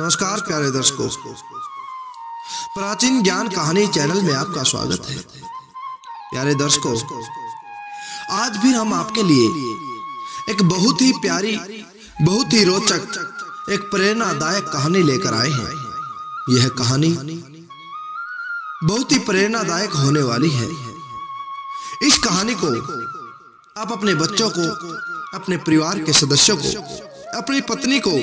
नमस्कार प्यारे दर्शकों, प्राचीन ज्ञान कहानी चैनल में आपका स्वागत है। प्यारे दर्शकों, आज भी हम आपके लिए एक बहुत ही प्यारी, बहुत ही रोचक, एक प्रेरणादायक कहानी लेकर आए हैं। यह कहानी बहुत ही प्रेरणादायक होने वाली है। इस कहानी को आप अपने बच्चों को, अपने परिवार के सदस्यों को, अपनी पत्नी को,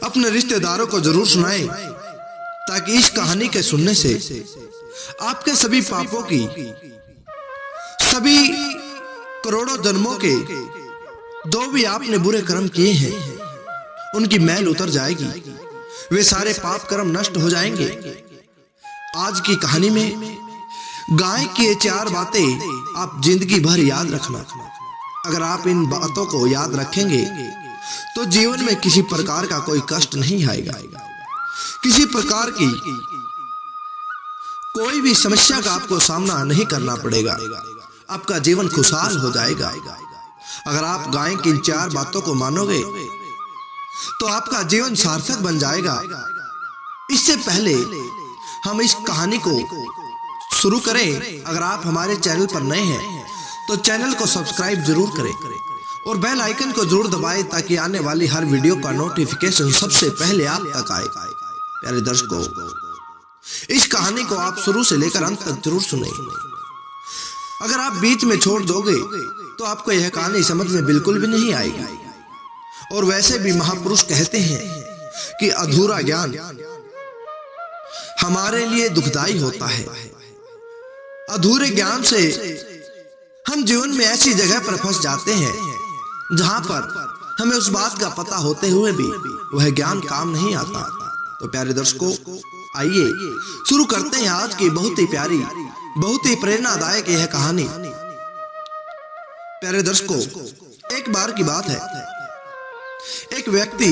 अपने रिश्तेदारों को जरूर सुनाएं, ताकि इस कहानी के सुनने से आपके सभी पापों की, सभी करोड़ों जन्मों के जो भी आपने बुरे कर्म किए हैं उनकी मैल उतर जाएगी, वे सारे पाप कर्म नष्ट हो जाएंगे। आज की कहानी में गाय की ये 4 बातें आप जिंदगी भर याद रखना। अगर आप इन बातों को याद रखेंगे तो जीवन में किसी प्रकार का कोई कष्ट नहीं आएगा, किसी प्रकार की कोई भी समस्या का आपको सामना नहीं करना पड़ेगा, आपका जीवन खुशहाल हो जाएगा। अगर आप गाय की इन 4 बातों को मानोगे तो आपका जीवन सार्थक बन जाएगा। इससे पहले हम इस कहानी को शुरू करें, अगर आप हमारे चैनल पर नए हैं तो चैनल को सब्सक्राइब जरूर करें और बेल आइकन को जरूर दबाएं, ताकि आने वाली हर वीडियो का नोटिफिकेशन सबसे पहले आप तक आए। प्यारे दर्शकों, इस कहानी को आप शुरू से लेकर अंत तक जरूर सुनें। अगर आप बीच में छोड़ दोगे तो आपको यह कहानी समझ में बिल्कुल भी नहीं आएगी। और वैसे भी महापुरुष कहते हैं कि अधूरा ज्ञान हमारे लिए दुखदाई होता है। अधूरे ज्ञान से हम जीवन में ऐसी जगह पर फंस जाते हैं जहां पर हमें उस बात का पता होते हुए भी वह ज्ञान काम नहीं आता। तो प्यारे दर्शकों, आइए शुरू करते हैं आज की बहुत ही प्यारी, बहुत ही प्रेरणादायक यह कहानी। प्यारे दर्शकों, एक बार की बात है, एक व्यक्ति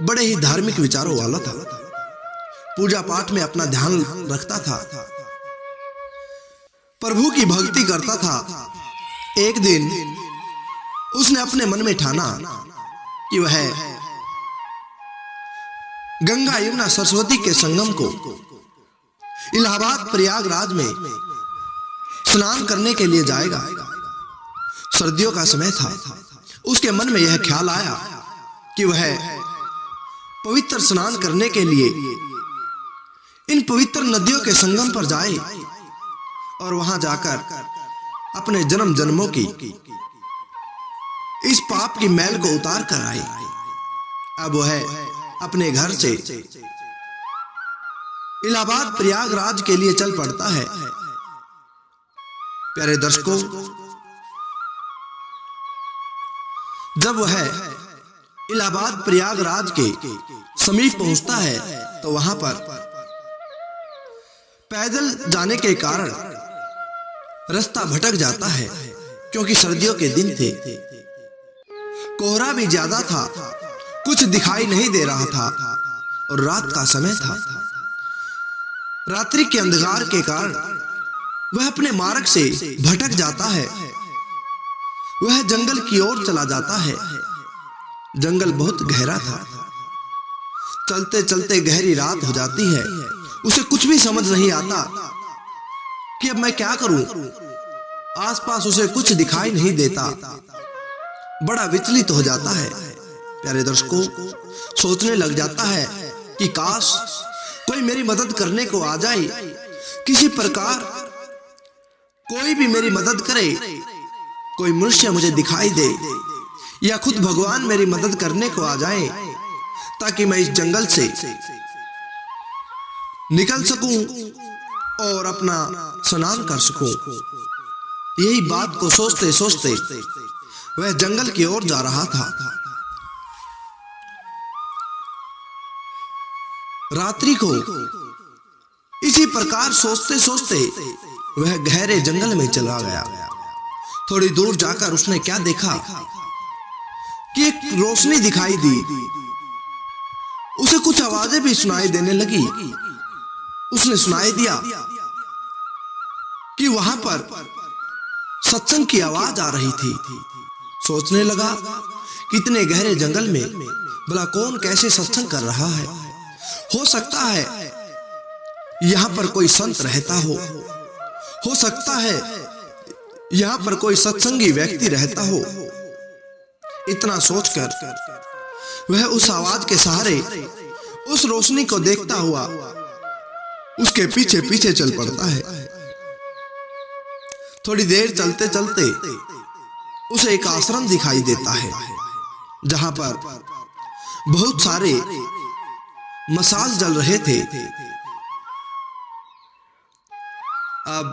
बड़े ही धार्मिक विचारों वाला था, पूजा पाठ में अपना ध्यान रखता था, प्रभु की भक्ति करता था। एक दिन उसने अपने मन में ठाना कि वह गंगा यमुना सरस्वती के संगम को इलाहाबाद प्रयागराज में स्नान करने के लिए जाएगा। सर्दियों का समय था। उसके मन में यह ख्याल आया कि वह पवित्र स्नान करने के लिए इन पवित्र नदियों के संगम पर जाए और वहां जाकर अपने जन्म जन्मों की इस पाप की मैल को उतार कर आए। अब वह अपने घर से इलाहाबाद प्रयागराज के लिए चल पड़ता है। प्यारे दर्शकों, जब वह इलाहाबाद प्रयागराज के समीप पहुंचता है तो वहां पर पैदल जाने के कारण रास्ता भटक जाता है, क्योंकि सर्दियों के दिन थे, कोहरा भी ज्यादा था, कुछ दिखाई नहीं दे रहा था और रात का समय था। रात्रि के अंधकार के कारण वह अपने मार्ग से भटक जाता है। वह जंगल की ओर चला जाता है। जंगल बहुत गहरा था। चलते चलते गहरी रात हो जाती है। उसे कुछ भी समझ नहीं आता कि अब मैं क्या करूं। आसपास उसे कुछ दिखाई नहीं देता। बड़ा विचलित हो जाता है। प्यारे दर्शकों, सोचने लग जाता है कि काश कोई मेरी मदद करने को आ जाए, किसी प्रकार कोई भी मेरी मदद करे, कोई मनुष्य मुझे दिखाई दे या खुद भगवान मेरी मदद करने को आ जाए, ताकि मैं इस जंगल से निकल सकूं और अपना स्नान कर सकूं। यही बात को सोचते सोचते वह जंगल की ओर जा रहा था। रात्रि को इसी प्रकार सोचते सोचते वह गहरे जंगल में चला गया। थोड़ी दूर जाकर उसने क्या देखा कि एक रोशनी दिखाई दी। उसे कुछ आवाजें भी सुनाई देने लगी। उसने सुनाई दिया कि वहां पर सत्संग की आवाज आ रही थी। सोचने लगा कि इतने गहरे जंगल में भला कौन कैसे सत्संग कर रहा है? हो सकता है यहां पर कोई संत रहता हो सकता है यहां पर कोई सत्संगी व्यक्ति रहता हो। इतना सोचकर वह उस आवाज के सहारे उस रोशनी को देखता हुआ उसके पीछे पीछे चल पड़ता है। थोड़ी देर चलते चलते उसे एक आश्रम दिखाई देता है जहां पर बहुत सारे मसाल जल रहे थे। अब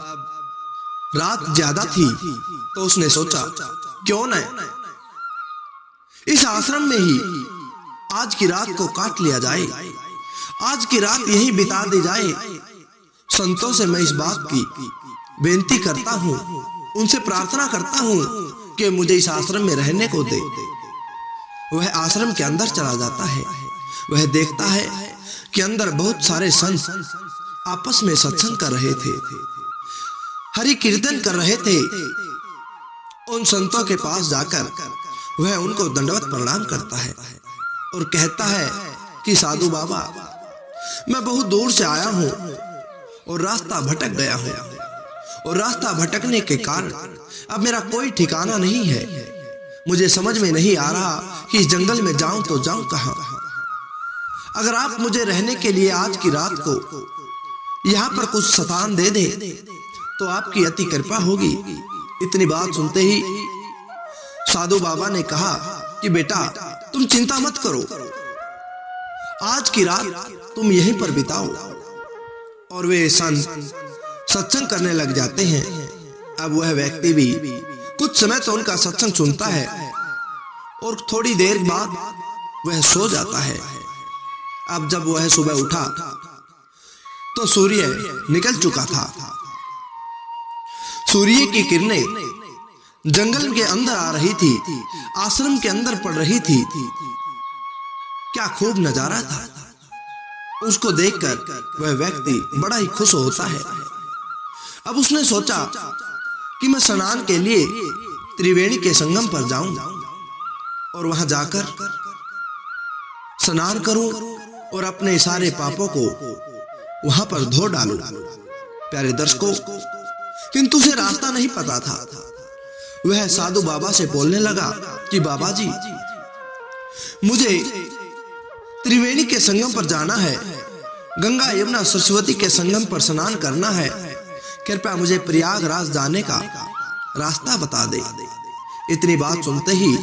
रात ज्यादा थी तो उसने सोचा क्यों न इस आश्रम में ही आज की रात को काट लिया जाए, आज की रात यहीं बिता दी जाए। संतों से मैं इस बात की बेनती करता हूं, उनसे प्रार्थना करता हूं कि मुझे इस आश्रम में रहने को दे। वह आश्रम के अंदर चला जाता है। वह देखता है कि अंदर बहुत सारे संत आपस में सत्संग कर रहे थे, हरि कीर्तन कर रहे थे। उन संतों के पास जाकर वह उनको दंडवत प्रणाम करता है और कहता है कि साधु बाबा, मैं बहुत दूर से आया हूं और रास्ता भटक गया हूं, और रास्ता भटकने के कारण अब मेरा कोई ठिकाना नहीं है। मुझे समझ में नहीं आ रहा कि इस जंगल में जाऊं तो जाऊं कहां। अगर आप मुझे रहने के लिए आज की रात को यहां पर कुछ स्थान दे दे तो आपकी अति कृपा होगी। इतनी बात सुनते ही साधु बाबा ने कहा कि बेटा, तुम चिंता मत करो, आज की रात तुम यहीं पर बिताओ। और वे संत सत्संग करने लग जाते हैं। अब वह व्यक्ति भी कुछ समय तो उनका सत्संग सुनता है और थोड़ी देर बाद वह सो जाता है। अब जब वह सुबह उठा तो सूर्य निकल चुका था। सूर्य की किरणें जंगल के अंदर आ रही थी, आश्रम के अंदर पड़ रही थी। क्या खूब नजारा था। उसको देखकर वह व्यक्ति बड़ा ही खुश होता है। अब उसने सोचा कि मैं स्नान के लिए त्रिवेणी के संगम पर जाऊं और वहां जाकर स्नान करूं और अपने सारे पापों को वहां पर धो डालूं। प्यारे दर्शकों, किंतु उसे रास्ता नहीं पता था। वह साधु बाबा से बोलने लगा कि बाबा जी, मुझे त्रिवेणी के संगम पर जाना है, गंगा यमुना सरस्वती के संगम पर स्नान करना है। कृपया मुझे प्रयागराज जाने का रास्ता बता दे। इतनी बात सुनते ही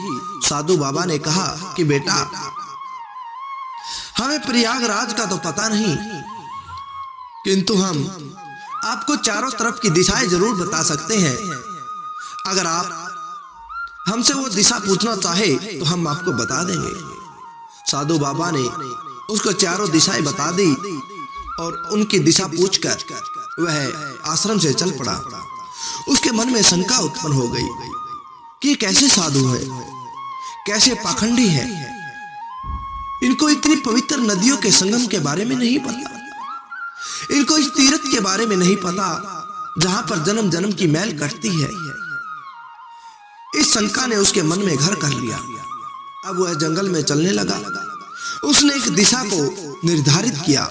साधु बाबा ने कहा कि बेटा, हमें प्रयागराज का तो पता नहीं, किंतु हम आपको चारों तरफ की दिशाएं जरूर बता सकते हैं। अगर आप हमसे वो दिशा पूछना चाहे तो हम आपको बता देंगे। साधु बाबा ने उसको चारों दिशाएं बता दी और उनकी दिशा पूछकर वह आश्रम से चल पड़ा। उसके मन में शंका उत्पन्न हो गई कि कैसे साधु है, कैसे पाखंडी है। इनको इतनी पवित्र नदियों के संगम के बारे में नहीं पता, इनको इस तीर्थ के बारे में नहीं पता जहां पर जन्म जन्म की मैल कटती है। इस शंका ने उसके मन में घर कर लिया। अब वह जंगल में चलने लगा। उसने एक दिशा को निर्धारित किया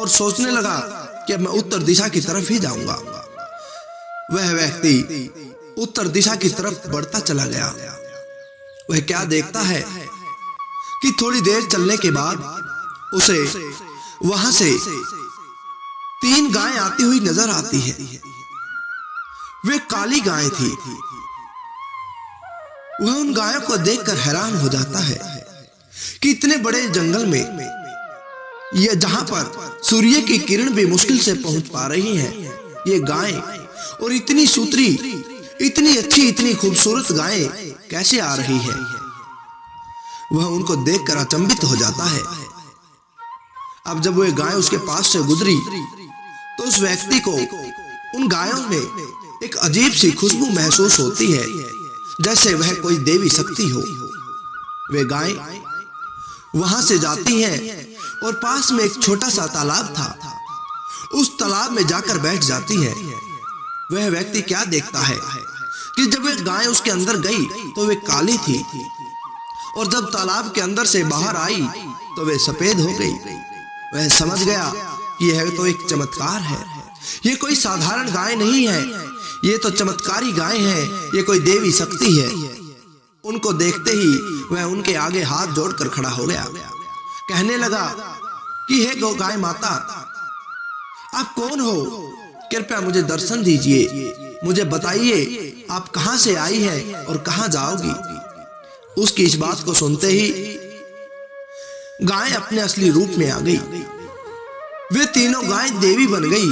और सोचने लगा कि अब मैं उत्तर दिशा की तरफ ही जाऊंगा। वह व्यक्ति उत्तर दिशा की तरफ बढ़ता चला गया। वह क्या देखता है कि थोड़ी देर चलने के बाद उसे वहां से 3 गायें आती हुई नजर आती है। वे काली गायें थी। वह उन गायों को देखकर हैरान हो जाता है कि इतने बड़े जंगल में यह जहां पर सूर्य की किरण भी मुश्किल से पहुंच पा रही है, ये गायें और इतनी सूत्री, इतनी अच्छी, इतनी खूबसूरत गायें कैसे आ रही है। वह उनको देखकर अचंभित हो जाता है। अब जब वह गाय उसके पास से गुजरी तो उस व्यक्ति को उन गायों में एक अजीब सी खुशबू महसूस होती है, जैसे वह कोई देवी शक्ति हो। वे गायें वहां से जाती हैं और पास में एक छोटा सा तालाब था। उस तालाब में जाकर बैठ जाती है। वह व्यक्ति क्या देखता है कि जब वह गाय उसके अंदर गई तो वे काली थी और जब तालाब के अंदर से बाहर आई तो वे सफेद हो गई। वह समझ गया कि यह तो एक चमत्कार है, ये कोई साधारण गाय नहीं है, ये तो चमत्कारी गाय है, ये कोई देवी शक्ति है। उनको देखते ही वह उनके आगे हाथ जोड़कर खड़ा हो गया। कहने लगा कि हे गौ गाय माता, आप कौन हो? कृपया मुझे दर्शन दीजिए, मुझे बताइए आप कहां से आई है और कहां जाओगी। उसकी इस बात को सुनते ही गाय अपने असली रूप में आ गई। वे तीनों गाय देवी बन गई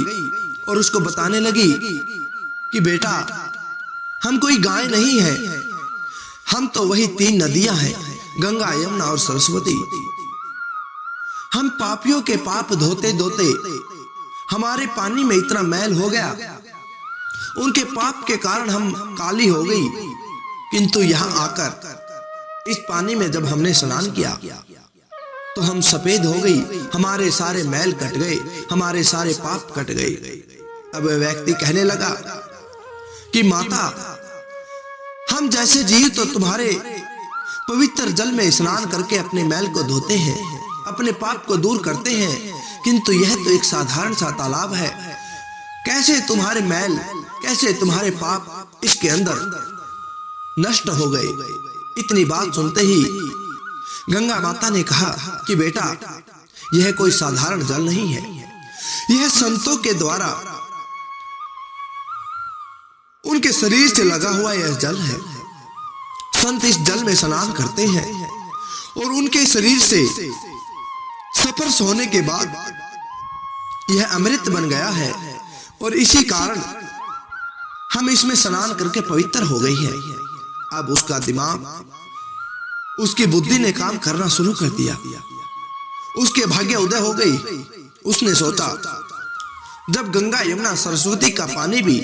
और उसको बताने लगी कि बेटा, हम कोई गाय नहीं है, हम तो वही 3 नदियां हैं, गंगा, यमुना और सरस्वती। हम पापियों के पाप धोते धोते हमारे पानी में इतना मैल हो गया, उनके पाप के कारण हम काली हो गई, किंतु यहां आकर इस पानी में जब हमने स्नान किया तो हम सफेद हो गई, हमारे सारे मैल कट गए, हमारे सारे पाप कट गए। अब वह व्यक्ति कहने लगा कि माता, हम जैसे जीव तो तुम्हारे पवित्र जल में स्नान करके अपने मैल को धोते हैं, अपने पाप को दूर करते हैं, किंतु यह तो एक साधारण सा तालाब है, कैसे तुम्हारे मैल, कैसे तुम्हारे पाप इसके अंदर नष्ट हो गए। इतनी बात सुनते ही गंगा माता ने कहा कि बेटा, यह कोई साधारण जल नहीं है, यह संतों के द्वारा उनके शरीर से लगा हुआ यह जल है। संत इस जल में स्नान करते हैं और उनके शरीर से स्पर्श होने के बाद यह अमृत बन गया है और इसी कारण हम इसमें स्नान करके पवित्र हो गई है। अब उसका दिमाग, उसकी बुद्धि ने काम करना शुरू कर दिया, उसके भाग्य उदय हो गई। उसने सोचा, जब गंगा, यमुना, सरस्वती का पानी भी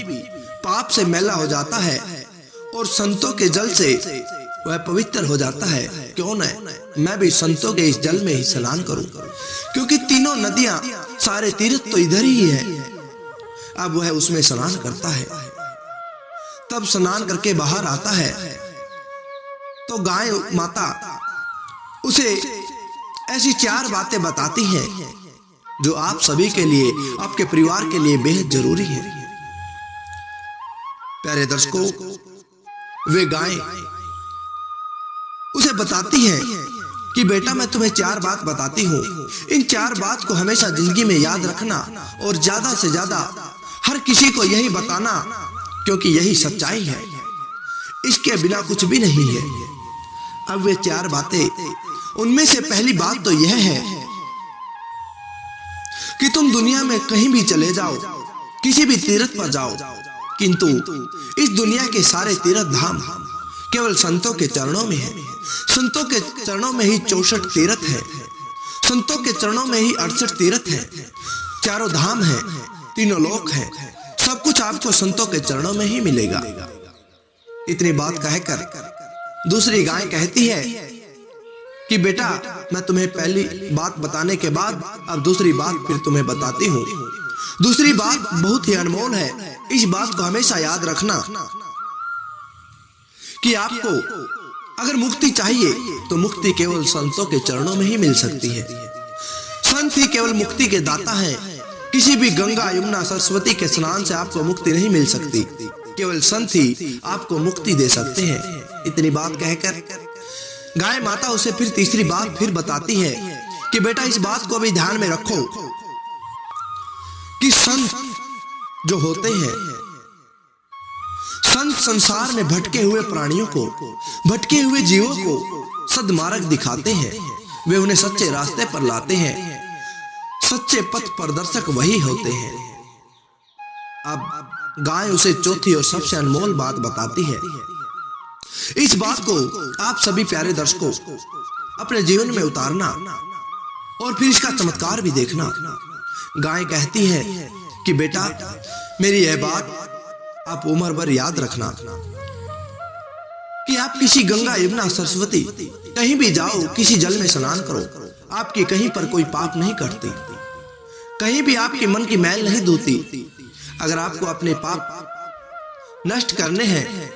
पाप से मैला हो जाता है और संतों के जल से वह पवित्र हो जाता है, क्यों न मैं भी संतों के इस जल में ही स्नान करूं, क्योंकि तीनों नदियां, सारे तीर्थ तो इधर ही है। अब वह उसमें स्नान करता है। तब स्नान करके बाहर आता है तो गाय माता उसे ऐसी 4 बातें बताती हैं जो आप सभी के लिए, आपके परिवार के लिए बेहद जरूरी है। प्यारे दर्शकों, वे गाय उसे बताती है कि बेटा, मैं तुम्हें 4 बात बताती हूँ, इन 4 बात को हमेशा जिंदगी में याद रखना और ज्यादा से ज्यादा हर किसी को यही बताना, क्योंकि यही सच्चाई है, इसके बिना कुछ भी नहीं है। अब वे 4 बातें, उनमें से पहली बात तो यह है कि तुम दुनिया में कहीं भी चले जाओ, किसी भी तीर्थ पर जाओ, किंतु इस दुनिया के सारे तीर्थ धाम केवल संतों के चरणों में है। संतों के चरणों में ही 64 तीर्थ है, संतों के चरणों में ही 68 तीर्थ है, 4 धाम है, 3 लोक है, सब कुछ आपको संतों के चरणों में ही मिलेगा। इतनी बात कहकर दूसरी गाय कहती है कि बेटा, मैं तुम्हें पहली बात बताने के बाद अब दूसरी बात फिर तुम्हें बताती हूँ। दूसरी बात बहुत ही अनमोल है, इस बात को हमेशा याद रखना कि आपको अगर मुक्ति चाहिए तो मुक्ति केवल संतों के चरणों में ही मिल सकती है। संत ही केवल मुक्ति के दाता हैं। किसी भी गंगा, यमुना, सरस्वती के स्नान से आपको मुक्ति नहीं मिल सकती, केवल संत ही आपको मुक्ति दे सकते हैं। इतनी बात कहकर गाय माता उसे फिर तीसरी बात फिर बताती है कि बेटा, इस बात को भी ध्यान में रखो कि संत जो होते हैं, संत संसार में भटके हुए प्राणियों को, भटके हुए जीवों को सद्मार्ग दिखाते हैं, वे उन्हें सच्चे रास्ते पर लाते हैं। सच्चे पथ प्रदर्शक वही होते हैं। अब गाय उसे चौथी और सबसे अनमोल बात बताती है। इस बात को आप सभी प्यारे दर्शकों अपने जीवन में उतारना और फिर इसका चमत्कार भी देखना। गाय कहती है कि बेटा, मेरी यह बात आप उम्र भर याद रखना कि आप किसी गंगा, यमुना, सरस्वती कहीं भी जाओ, किसी जल में स्नान करो, आपकी कहीं पर कोई पाप नहीं कटती, कहीं भी आपके मन की मैल नहीं धोती। अगर आपको अपने पाप नष्ट करने हैं,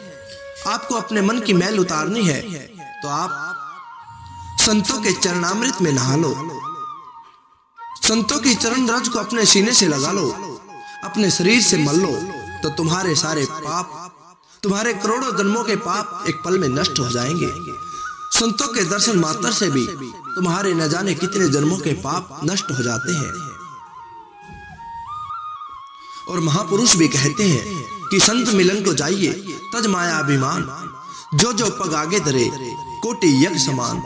आपको अपने मन की मैल उतारनी है, तो आप संतों के चरणामृत में नहा लो, संतों की चरण रज को अपने सीने से लगा लो, अपने शरीर से मल लो, तो तुम्हारे सारे पाप, तुम्हारे करोड़ों जन्मों के पाप एक पल में नष्ट हो जाएंगे। संतों के दर्शन मात्र से भी तुम्हारे न जाने कितने जन्मों के पाप नष्ट हो जाते हैं। और महापुरुष भी कहते हैं कि संत मिलन को जाइए तज माया अभिमान, जो जो पग आगे धरे कोटि यज्ञ समान।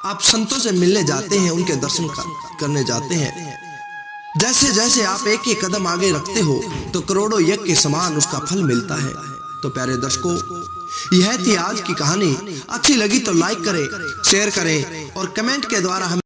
आप संतों से मिलने जाते हैं, उनके दर्शन करने जाते हैं, जैसे जैसे आप एक एक कदम आगे रखते हो तो करोड़ों यज्ञ के समान उसका फल मिलता है। तो प्यारे दर्शकों, यह थी आज की कहानी। अच्छी लगी तो लाइक करें, शेयर करें और कमेंट के द्वारा हमें